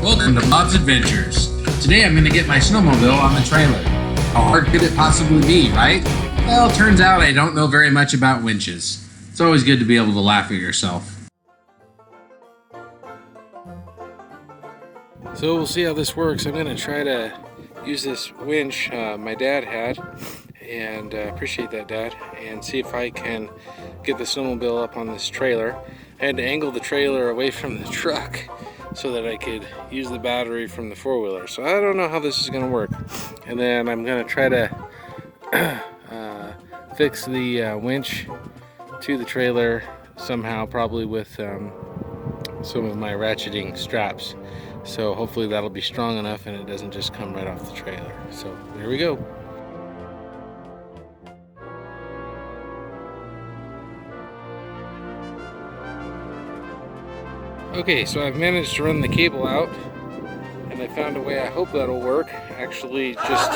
Welcome to Bob's Adventures. Today I'm going to get my snowmobile on the trailer. How hard could it possibly be, right? Well, it turns out I don't know very much about winches. It's always good to be able to laugh at yourself. So we'll see how this works. I'm going to try to use this winch my dad had, and appreciate that, Dad, and see if I can get the snowmobile up on this trailer. I had to angle the trailer away from the truck so that I could use the battery from the four-wheeler. So I don't know how this is going to work. And then I'm going to try to fix the winch to the trailer somehow, probably with some of my ratcheting straps. So hopefully that'll be strong enough and it doesn't just come right off the trailer. So there we go. Okay, so I've managed to run the cable out, and I found a way. I hope that'll work. Actually, just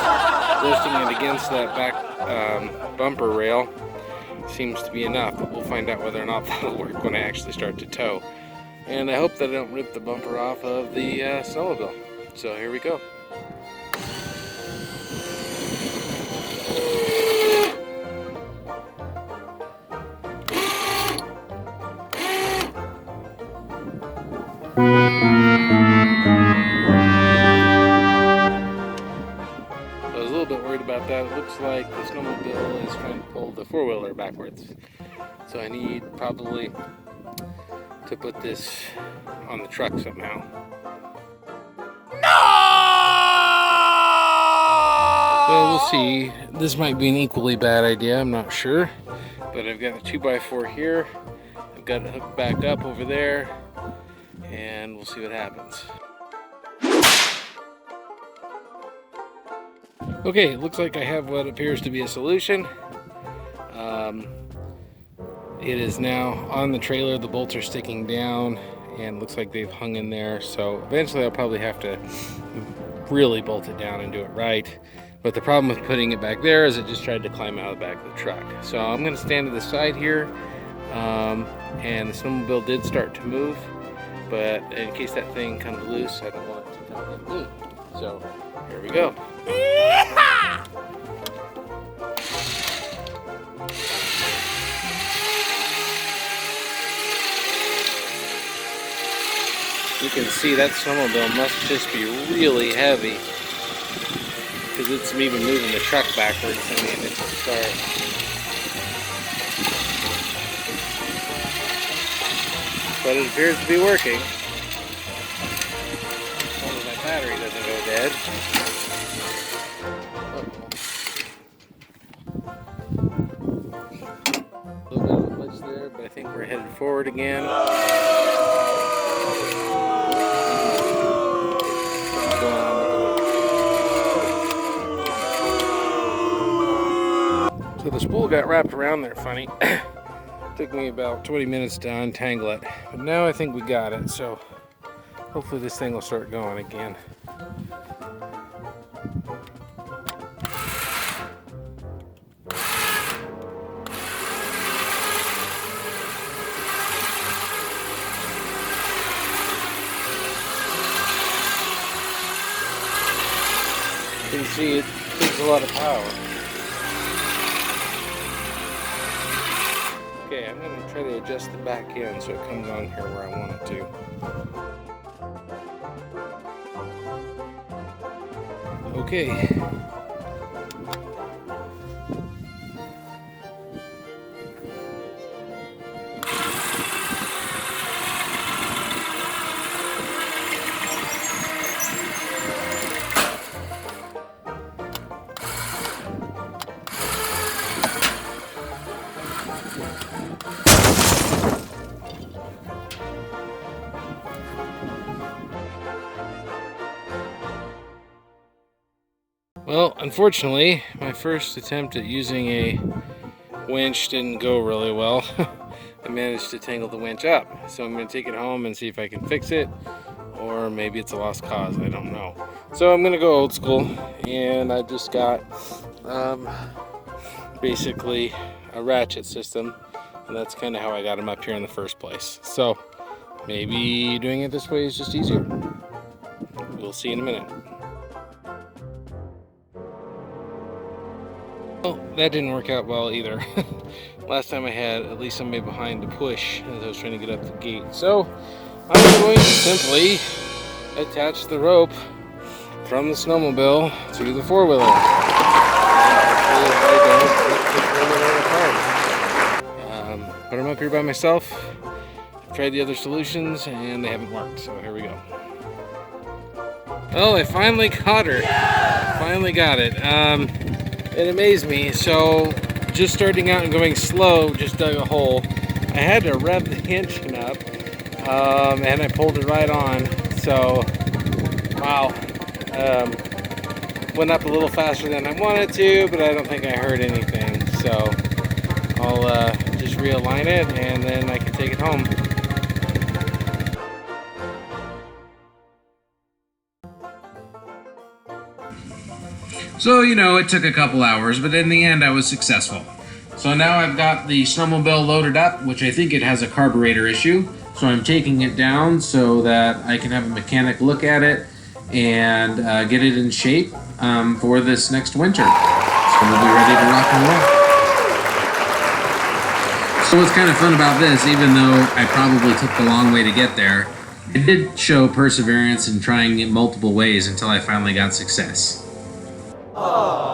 lifting it against that back bumper rail seems to be enough, but we'll find out whether or not that'll work when I actually start to tow. And I hope that I don't rip the bumper off of the snowmobile. So here we go. I was a little bit worried about that. It looks like the snowmobile is trying to pull the four-wheeler backwards. So I need probably to put this on the truck somehow. No! So we'll see. This might be an equally bad idea, I'm not sure. But I've got a 2x4 here. I've got it hooked back up over there. And we'll see what happens. Okay, it looks like I have what appears to be a solution. It is now on the trailer. The bolts are sticking down and looks like they've hung in there. So eventually I'll probably have to really bolt it down and do it right. But the problem with putting it back there is it just tried to climb out of the back of the truck. So I'm going to stand to the side here. And the snowmobile did start to move. But in case that thing comes loose, I don't want it to come at me. So here we go. You can see that snowmobile must just be really heavy, because it's even moving the truck backwards in the initial start. But it appears to be working. As long as my battery doesn't go dead. A little bit of a glitch there, but I think we're headed forward again. So the spool got wrapped around there funny. Took me about 20 minutes to untangle it, but now I think we got it, so hopefully this thing will start going again. You can see it takes a lot of power. Okay, I'm going to try to adjust the back end so it comes on here where I want it to. Okay. Well, unfortunately, my first attempt at using a winch didn't go really well. I managed to tangle the winch up, so I'm going to take it home and see if I can fix it, or maybe it's a lost cause, I don't know. So I'm going to go old school, and I just got basically a ratchet system, and that's kind of how I got them up here in the first place. So maybe doing it this way is just easier. we'll see in a minute. Well, that didn't work out well either. Last time I had at least somebody behind to push as I was trying to get up the gate. So I'm going to simply attach the rope from the snowmobile to the four-wheeler. But I'm up here by myself. I've tried the other solutions and they haven't worked, so here we go. Oh, I finally caught her. Finally got it. It amazed me. So just starting out and going slow, just dug a hole. I had to rev the engine up, and I pulled it right on. So, wow. Went up a little faster than I wanted to, but I don't think I heard anything. So I'll just realign it and then I can take it home. So, you know, it took a couple hours, but in the end I was successful. So now I've got the snowmobile loaded up, which I think it has a carburetor issue. So I'm taking it down so that I can have a mechanic look at it and get it in shape for this next winter. So we'll be ready to rock and roll. So what's kind of fun about this, even though I probably took the long way to get there, it did show perseverance in trying it multiple ways until I finally got success. Aww.